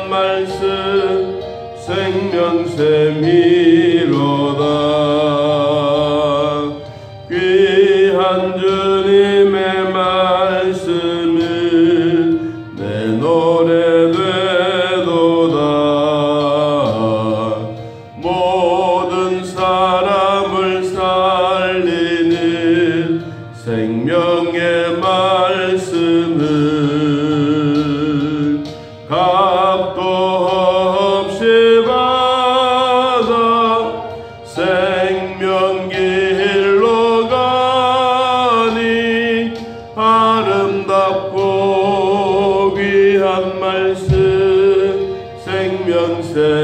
말씀 생명샘이로다. 귀한 주님의 말씀은 내 노래 되도다. 모든 사람을 살리는 생명의 말씀을 값도 없이 받아 생명길로 가니 아름답고 귀한 말씀 생명샘이로다.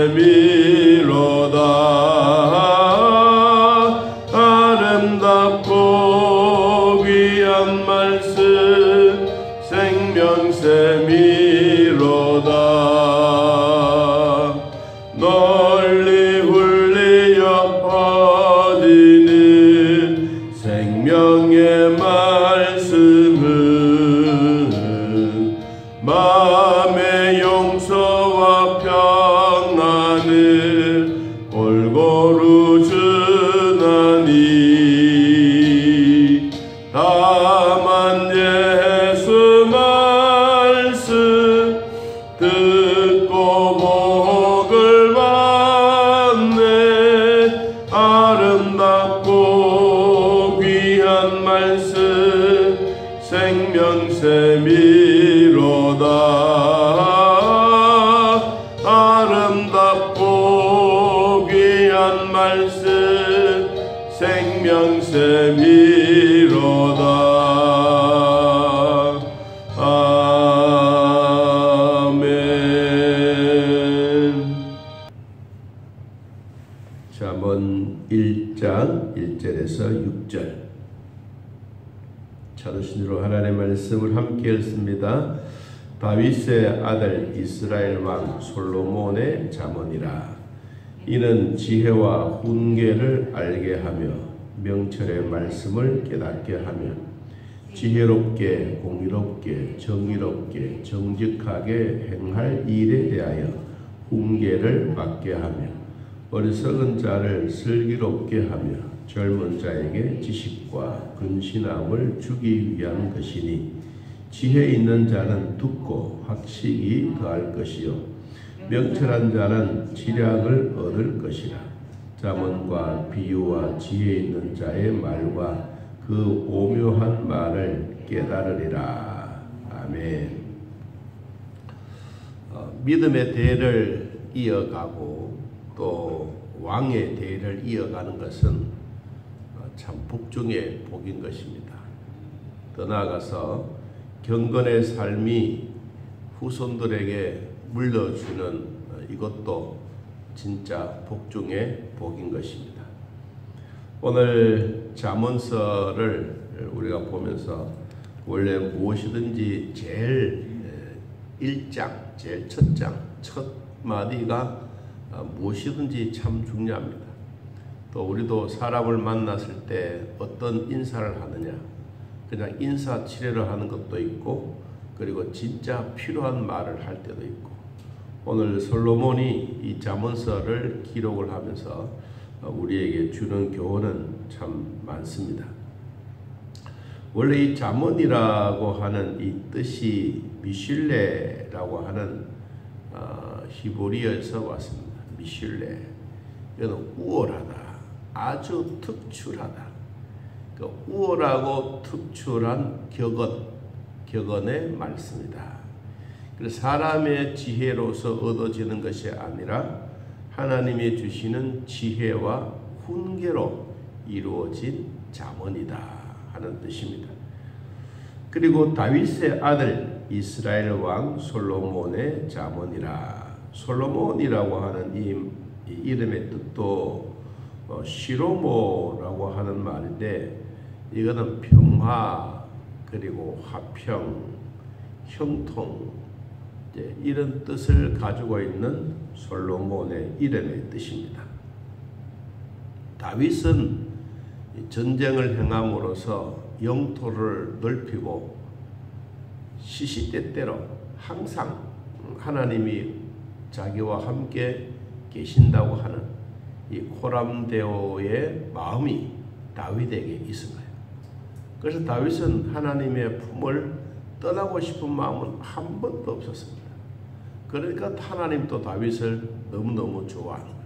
아름답고 귀한 말씀 생명샘이로다. 널리 울리어 퍼지는 생명의 말씀은 마음의 용서와 평안을 골고루 주나니. 다만 예수 말씀 듣고 복을 받네. 아름답고 귀한 말씀 생명샘이로다. 아름답고 귀한 말씀 생명샘이로다. 잠언 1장 1절에서 6절. 찾으신으로 하나님의 말씀을 함께 읽습니다. 다윗의 아들 이스라엘 왕 솔로몬의 잠언이라. 이는 지혜와 훈계를 알게 하며 명철의 말씀을 깨닫게 하며 지혜롭게 공의롭게 정의롭게 정직하게 행할 일에 대하여 훈계를 받게 하며 어리석은 자를 슬기롭게 하며 젊은 자에게 지식과 근신함을 주기 위한 것이니. 지혜 있는 자는 듣고 학식이 더할 것이요 명철한 자는 지략을 얻을 것이라. 잠언과 비유와 지혜 있는 자의 말과 그 오묘한 말을 깨달으리라. 아멘. 믿음의 대를 이어가고 또 왕의 대를 이어가는 것은 참 복중의 복인 것입니다. 더 나아가서 경건의 삶이 후손들에게 물려주는 이것도 진짜 복중의 복인 것입니다. 오늘 잠언서를 우리가 보면서 원래 무엇이든지 제일 1장, 제일 첫 장, 첫 마디가 무엇이든지 참 중요합니다. 또 우리도 사람을 만났을 때 어떤 인사를 하느냐, 그냥 인사치레를 하는 것도 있고 그리고 진짜 필요한 말을 할 때도 있고. 오늘 솔로몬이 이 잠언서를 기록을 하면서 우리에게 주는 교훈은 참 많습니다. 원래 이 잠언이라고 하는 이 뜻이 미슐레라고 하는 히브리어에서 왔습니다. 미슐레. 이거는 우월하다, 아주 특출하다. 그 우월하고 특출한 격언의 말씀이다. 그래서 사람의 지혜로서 얻어지는 것이 아니라 하나님이 주시는 지혜와 훈계로 이루어진 잠언이다 하는 뜻입니다. 그리고 다윗의 아들 이스라엘 왕 솔로몬의 잠언이라. 솔로몬이라고 하는 이 이름의 뜻도 시로모라고 하는 말인데, 이거는 평화 그리고 화평, 형통 이런 뜻을 가지고 있는 솔로몬의 이름의 뜻입니다. 다윗은 전쟁을 행함으로써 영토를 넓히고 시시때때로 항상 하나님이 자기와 함께 계신다고 하는 이 코람데오의 마음이 다윗에게 있은 거예요. 그래서 다윗은 하나님의 품을 떠나고 싶은 마음은 한 번도 없었습니다. 그러니까 하나님도 다윗을 너무너무 좋아하는 거예요.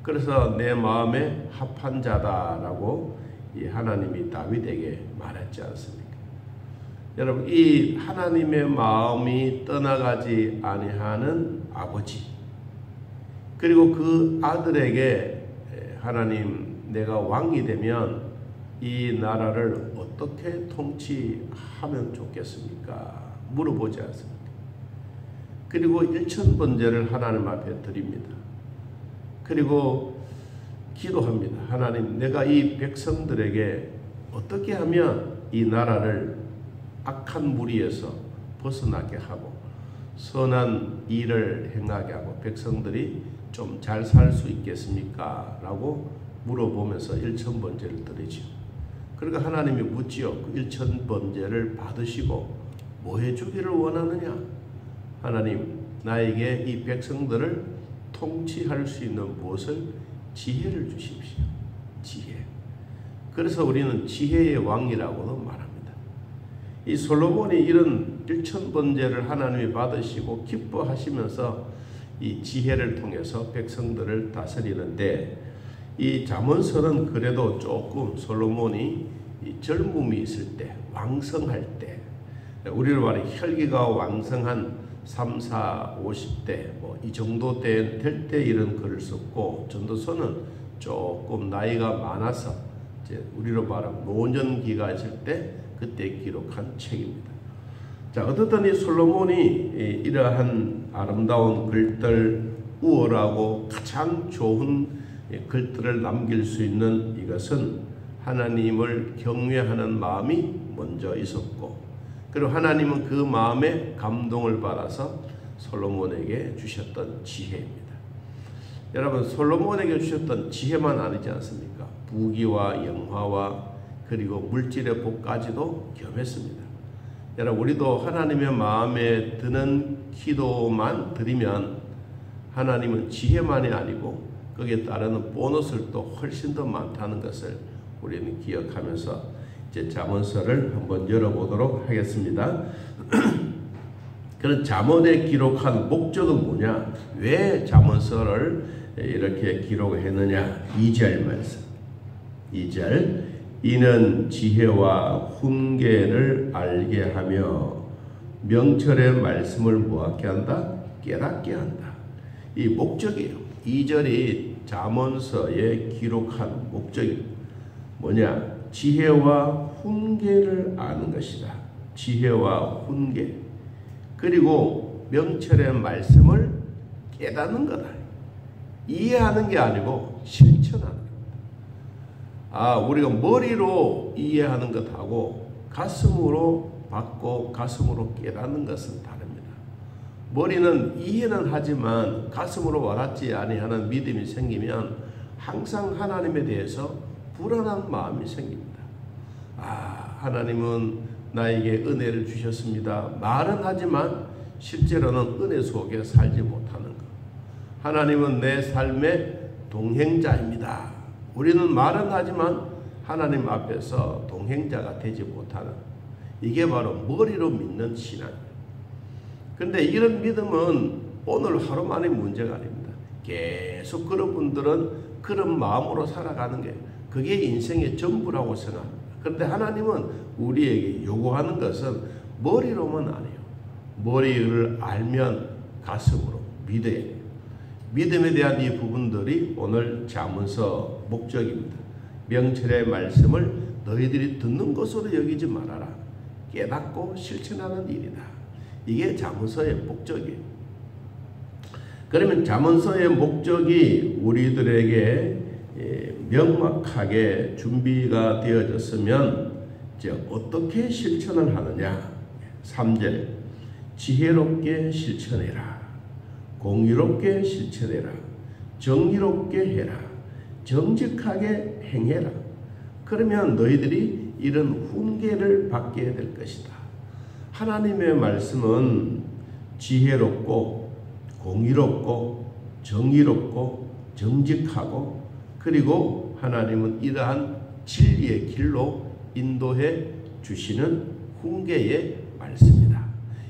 그래서 내 마음에 합한 자다라고 이 하나님이 다윗에게 말했지 않습니까? 여러분, 이 하나님의 마음이 떠나가지 아니하는 아버지, 그리고 그 아들에게 하나님, 내가 왕이 되면 이 나라를 어떻게 통치하면 좋겠습니까? 물어보지 않습니까? 그리고 일천번제를 하나님 앞에 드립니다. 그리고 기도합니다. 하나님, 내가 이 백성들에게 어떻게 하면 이 나라를 악한 무리에서 벗어나게 하고 선한 일을 행하게 하고 백성들이 좀 잘 살 수 있겠습니까? 라고 물어보면서 일천번제를 드리죠. 그러니까 하나님이 묻지요. 그 일천번제를 받으시고 뭐 해주기를 원하느냐? 하나님, 나에게 이 백성들을 통치할 수 있는 무엇을 지혜를 주십시오. 지혜. 그래서 우리는 지혜의 왕이라고도 말합니다. 이 솔로몬이 이런 일천번제를 하나님이 받으시고 기뻐하시면서 이 지혜를 통해서 백성들을 다스리는데, 이 잠언서는 그래도 조금 솔로몬이 이 젊음이 있을 때, 왕성할 때, 우리로 말해 혈기가 왕성한 3, 4, 50대 뭐 이 정도 될 때 이런 글을 썼고, 전도서는 조금 나이가 많아서 이제 우리로 말하면 노년기가 있을 때 그때 기록한 책입니다. 자, 어떻든 이 솔로몬이 이러한 아름다운 글들, 우월하고 가장 좋은 글들을 남길 수 있는 이것은 하나님을 경외하는 마음이 먼저 있었고, 그리고 하나님은 그 마음에 감동을 받아서 솔로몬에게 주셨던 지혜입니다. 여러분, 솔로몬에게 주셨던 지혜만 아니지 않습니까? 부귀와 영화와 그리고 물질의 복까지도 겸했습니다. 여러분, 우리도 하나님의 마음에 드는 기도만 드리면 하나님은 지혜만이 아니고 거기에 따르는 보너스를 또 훨씬 더 많다는 것을 우리는 기억하면서 이제 잠언서를 한번 열어보도록 하겠습니다. 그런 잠언에 기록한 목적은 뭐냐? 왜 잠언서를 이렇게 기록했느냐? 2절 말씀. 2절, 이는 지혜와 훈계를 알게 하며 명철의 말씀을 뭐하게 한다? 깨닫게 한다. 이 목적이에요. 2절이 잠언서에 기록한 목적이 뭐냐? 지혜와 훈계를 아는 것이다. 지혜와 훈계, 그리고 명철의 말씀을 깨닫는 거다. 이해하는 게 아니고 실천하는 겁니다. 우리가 머리로 이해하는 것하고 가슴으로 받고 가슴으로 깨닫는 것은 다릅니다. 머리는 이해는 하지만 가슴으로 와닿지 아니하는 믿음이 생기면 항상 하나님에 대해서 불안한 마음이 생깁니다. 하나님은 나에게 은혜를 주셨습니다. 말은 하지만 실제로는 은혜 속에 살지 못하는 것. 하나님은 내 삶의 동행자입니다. 우리는 말은 하지만 하나님 앞에서 동행자가 되지 못하는, 이게 바로 머리로 믿는 신앙입니다. 그런데 이런 믿음은 오늘 하루만의 문제가 아닙니다. 계속 그런 분들은 그런 마음으로 살아가는 게 그게 인생의 전부라고 생각합니다. 그런데 하나님은 우리에게 요구하는 것은 머리로만 아니에요. 머리를 알면 가슴으로 믿어야 돼요. 믿음에 대한 이 부분들이 오늘 잠언서 목적입니다. 명철의 말씀을 너희들이 듣는 것으로 여기지 말아라. 깨닫고 실천하는 일이다. 이게 잠언서의 목적이에요. 그러면 잠언서의 목적이 우리들에게 명확하게 준비가 되어졌으면 이제 어떻게 실천을 하느냐? 3절, 지혜롭게 실천해라. 공의롭게 실천해라. 정의롭게 해라. 정직하게 행해라. 그러면 너희들이 이런 훈계를 받게 될 것이다. 하나님의 말씀은 지혜롭고 공의롭고 정의롭고 정직하고 그리고 하나님은 이러한 진리의 길로 인도해 주시는 훈계의 말씀이다.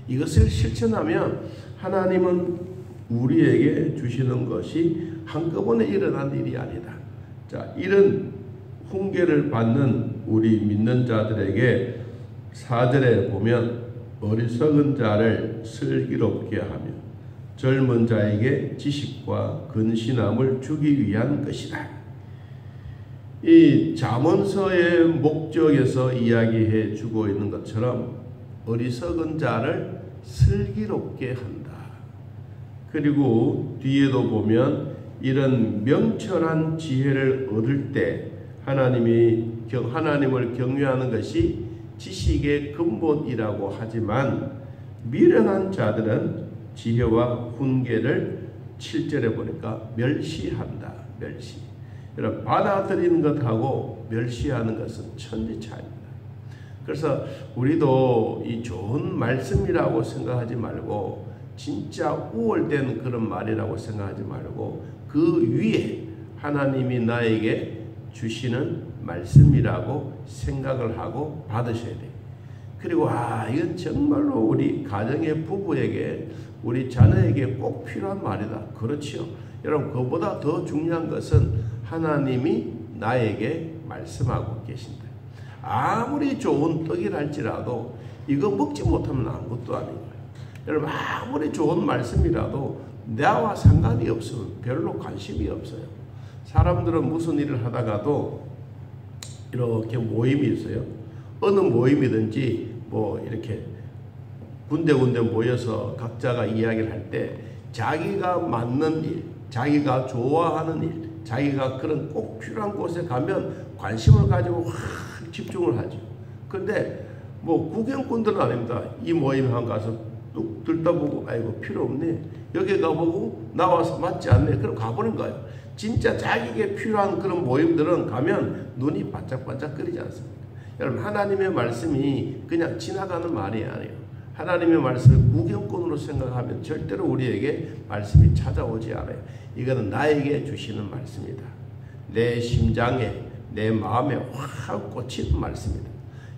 이것을 실천하면 하나님은 우리에게 주시는 것이 한꺼번에 일어난 일이 아니다. 자, 이런 훈계를 받는 우리 믿는 자들에게 4절에 보면 어리석은 자를 슬기롭게 하며 젊은 자에게 지식과 근신함을 주기 위한 것이다. 이 잠언서의 목적에서 이야기해 주고 있는 것처럼 어리석은 자를 슬기롭게 한다. 그리고 뒤에도 보면 이런 명철한 지혜를 얻을 때 하나님을 경외하는 것이 지식의 근본이라고 하지만 미련한 자들은 지혜와 훈계를 7절에 보니까 멸시한다. 멸시. 여러분, 받아들이는 것하고 멸시하는 것은 천지 차이입니다. 그래서 우리도 이 좋은 말씀이라고 생각하지 말고 진짜 우월된 그런 말이라고 생각하지 말고 그 위에 하나님이 나에게 주시는 말씀이라고 생각을 하고 받으셔야 돼요. 그리고 이건 정말로 우리 가정의 부부에게 우리 자녀에게 꼭 필요한 말이다. 그렇지요. 여러분, 그보다 더 중요한 것은 하나님이 나에게 말씀하고 계신다. 아무리 좋은 떡이랄지라도 이거 먹지 못하면 아무것도 아닌 거예요. 여러분, 아무리 좋은 말씀이라도 나와 상관이 없으면 별로 관심이 없어요. 사람들은 무슨 일을 하다가도 이렇게 모임이 있어요. 어느 모임이든지 뭐 이렇게 군데군데 모여서 각자가 이야기를 할 때 자기가 맞는 일, 자기가 좋아하는 일, 자기가 그런 꼭 필요한 곳에 가면 관심을 가지고 확 집중을 하죠. 그런데 뭐 구경꾼들은 아닙니다. 이 모임 한 가서 뚝 들다보고 아이고 필요 없네. 여기 가보고 나와서 맞지 않네. 그럼 가보는 거예요. 진짜 자기에게 필요한 그런 모임들은 가면 눈이 반짝반짝거리지 않습니까? 여러분, 하나님의 말씀이 그냥 지나가는 말이 아니에요. 하나님의 말씀을 구경꾼으로 생각하면 절대로 우리에게 말씀이 찾아오지 않아요. 이거는 나에게 주시는 말씀이다. 내 심장에, 내 마음에 확 꽂히는 말씀이다.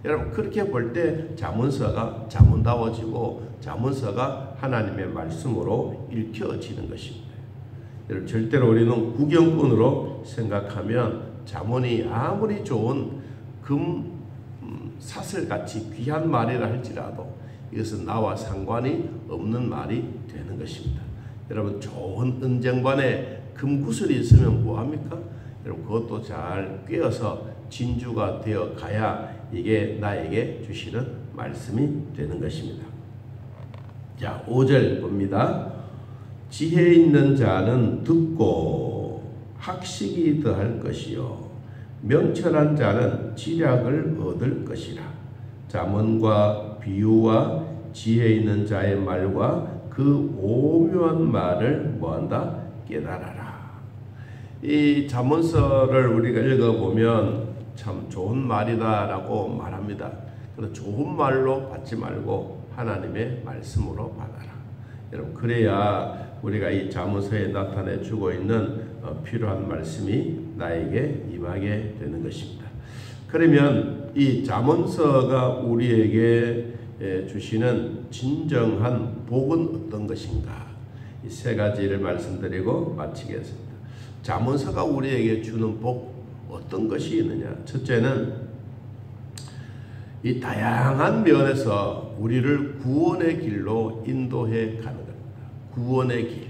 여러분, 그렇게 볼 때 잠언서가 잠언다워지고 잠언서가 하나님의 말씀으로 읽혀지는 것입니다. 여러분, 절대로 우리는 구경꾼으로 생각하면 잠언이 아무리 좋은 사슬같이 귀한 말이라 할지라도 이것은 나와 상관이 없는 말이 되는 것입니다. 여러분, 좋은 은쟁반에 금구슬이 있으면 뭐합니까? 여러분, 그것도 잘 꿰어서 진주가 되어 가야 이게 나에게 주시는 말씀이 되는 것입니다. 자, 5절 봅니다. 지혜 있는 자는 듣고 학식이 더할 것이요 명철한 자는 지략을 얻을 것이라. 잠언과 비유와 지혜 있는 자의 말과 그 오묘한 말을 뭐한다? 깨달아라. 이 잠언서를 우리가 읽어보면 참 좋은 말이다라고 말합니다. 그래서 좋은 말로 받지 말고 하나님의 말씀으로 받아라. 여러분, 그래야 우리가 이 잠언서에 나타내 주고 있는 필요한 말씀이 나에게 임하게 되는 것입니다. 그러면 이 잠언서가 우리에게 주시는 진정한 복은 어떤 것인가? 이 세 가지를 말씀드리고 마치겠습니다. 잠언서가 우리에게 주는 복 어떤 것이 있느냐? 첫째는 이 다양한 면에서 우리를 구원의 길로 인도해 가는 겁니다. 구원의 길.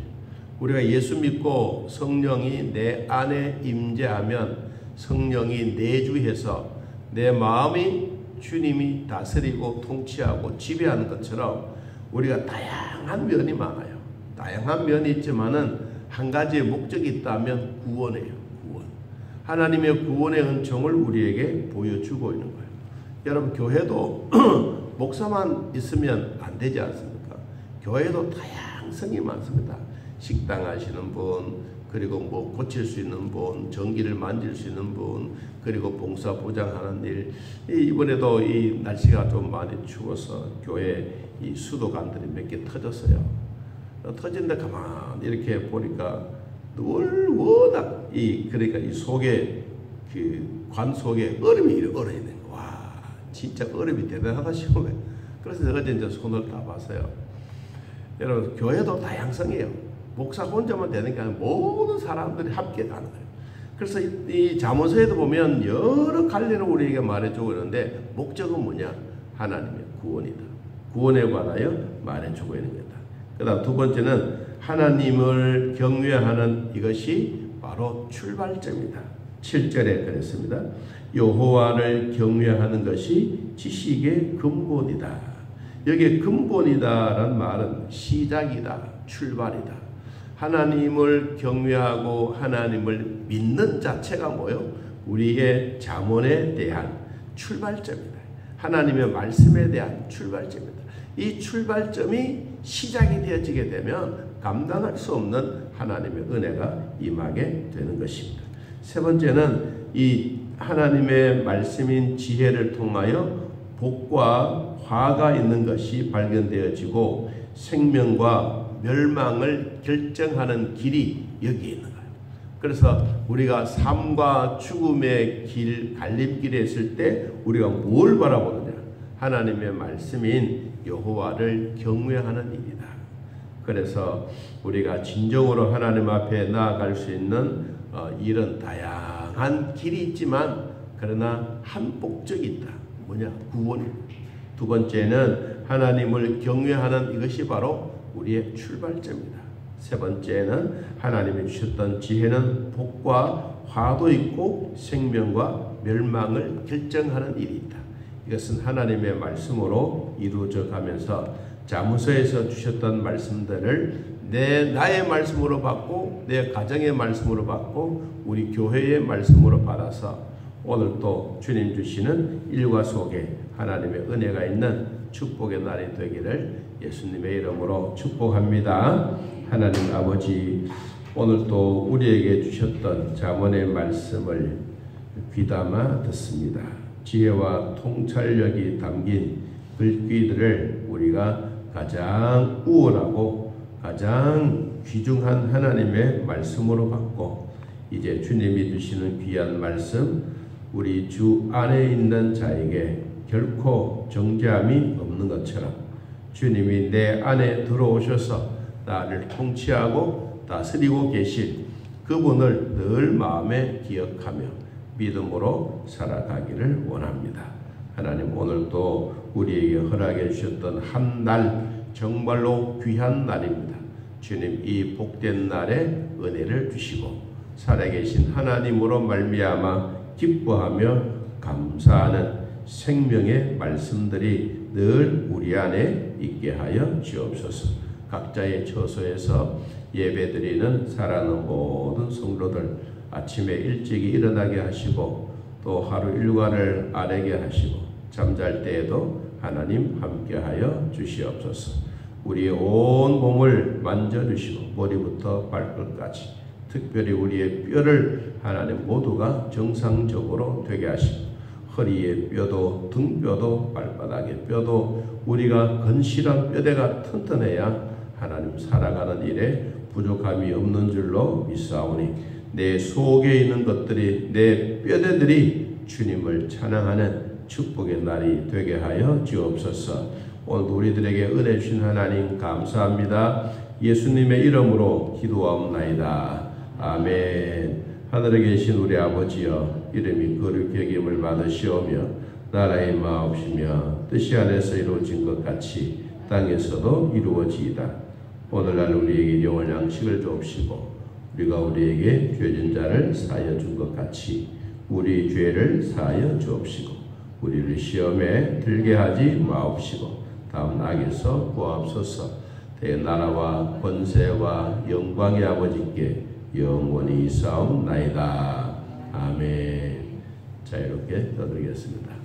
우리가 예수 믿고 성령이 내 안에 임재하면 성령이 내주해서 내 마음이 주님이 다스리고 통치하고 지배하는 것처럼 우리가 다양한 면이 많아요. 다양한 면이 있지만은 한 가지의 목적이 있다면 구원이에요. 구원. 하나님의 구원의 은총을 우리에게 보여주고 있는 거예요. 여러분, 교회도 목사만 있으면 안 되지 않습니까? 교회도 다양성이 많습니다. 식당 하시는 분, 그리고 뭐 고칠 수 있는 분, 전기를 만질 수 있는 분, 그리고 봉사 보장하는 일. 이번에도 이 날씨가 좀 많이 추워서 교회 이 수도관들이 몇 개 터졌어요. 터진데 가만 이렇게 보니까 늘 워낙 그러니까 이 속에 그 관 속에 얼음이 이렇게 얼어 있는 거. 와, 진짜 얼음이 대단하다 싶어요. 그래서 제가 이제 손을 따봤어요. 여러분, 교회도 다양성이에요. 목사 혼자만 되는 게 아니라 모든 사람들이 함께 가는 거예요. 그래서 이 잠언서에도 보면 여러 갈래를 우리에게 말해주고 있는데 목적은 뭐냐? 하나님의 구원이다. 구원에 관하여 말해주고 있는 거다. 그 다음 두 번째는 하나님을 경외하는 이것이 바로 출발점이다. 7절에 그랬습니다. 여호와를 경외하는 것이 지식의 근본이다. 여기 근본이다라는 말은 시작이다, 출발이다. 하나님을 경외하고 하나님을 믿는 자체가 뭐요? 우리의 잠언에 대한 출발점이다. 하나님의 말씀에 대한 출발점이다. 이 출발점이 시작이 되어지게 되면 감당할 수 없는 하나님의 은혜가 임하게 되는 것입니다. 세 번째는 이 하나님의 말씀인 지혜를 통하여 복과 화가 있는 것이 발견되어지고 생명과 멸망을 결정하는 길이 여기에 있는 거예요. 그래서 우리가 삶과 죽음의 길, 갈림길에 있을 때 우리가 뭘 바라보느냐? 하나님의 말씀인 여호와를 경외하는 일이다. 그래서 우리가 진정으로 하나님 앞에 나아갈 수 있는 이런 다양한 길이 있지만 그러나 한 목적이 있다. 뭐냐? 구원입니다. 두 번째는 하나님을 경외하는 이것이 바로 우리의 출발점이다. 세 번째는 하나님이 주셨던 지혜는 복과 화도 있고 생명과 멸망을 결정하는 일이 있다. 이것은 하나님의 말씀으로 이루어져 가면서 잠언서에서 주셨던 말씀들을 나의 말씀으로 받고 내 가정의 말씀으로 받고 우리 교회의 말씀으로 받아서 오늘 또 주님 주시는 일과 속에 하나님의 은혜가 있는 축복의 날이 되기를 예수님의 이름으로 축복합니다. 하나님 아버지, 오늘 또 우리에게 주셨던 잠언의 말씀을 귀담아 듣습니다. 지혜와 통찰력이 담긴 글귀들을 우리가 가장 우월하고 가장 귀중한 하나님의 말씀으로 받고 이제 주님이 주시는 귀한 말씀, 우리 주 안에 있는 자에게 결코 정죄함이 없는 것처럼 주님이 내 안에 들어오셔서 나를 통치하고 다스리고 계신 그분을 늘 마음에 기억하며 믿음으로 살아가기를 원합니다. 하나님, 오늘도 우리에게 허락해 주셨던 한 날 정말로 귀한 날입니다. 주님, 이 복된 날에 은혜를 주시고 살아계신 하나님으로 말미암아 기뻐하며 감사하는 생명의 말씀들이 늘 우리 안에 있게 하여 주옵소서. 각자의 처소에서 예배드리는 사랑하는 모든 성도들 아침에 일찍이 일어나게 하시고 또 하루 일과를 아뢰게 하시고 잠잘 때에도 하나님 함께하여 주시옵소서. 우리의 온 몸을 만져주시고 머리부터 발끝까지 특별히 우리의 뼈를 하나님 모두가 정상적으로 되게 하시고 허리의 뼈도 등뼈도 발바닥의 뼈도 우리가 건실한 뼈대가 튼튼해야 하나님 살아가는 일에 부족함이 없는 줄로 믿사오니 내 속에 있는 것들이 내 뼈대들이 주님을 찬양하는 축복의 날이 되게 하여 주옵소서. 오늘 우리들에게 은혜 주신 하나님 감사합니다. 예수님의 이름으로 기도하옵나이다. 아멘. 하늘에 계신 우리 아버지여, 이름이 거룩히 여김을 받으시오며 나라의 마옵시며 뜻이 안에서 이루어진 것 같이 땅에서도 이루어지이다. 오늘날 우리에게 영원 양식을 주옵시고 우리가 우리에게 죄진 자를 사하여 준 것 같이 우리 죄를 사하여 주옵시고 우리를 시험에 들게 하지 마옵시고 다음 악에서 구하옵소서. 대나라와 권세와 영광의 아버지께 영원히 있사옵나이다. 아멘. 자, 이렇게 떠들겠습니다.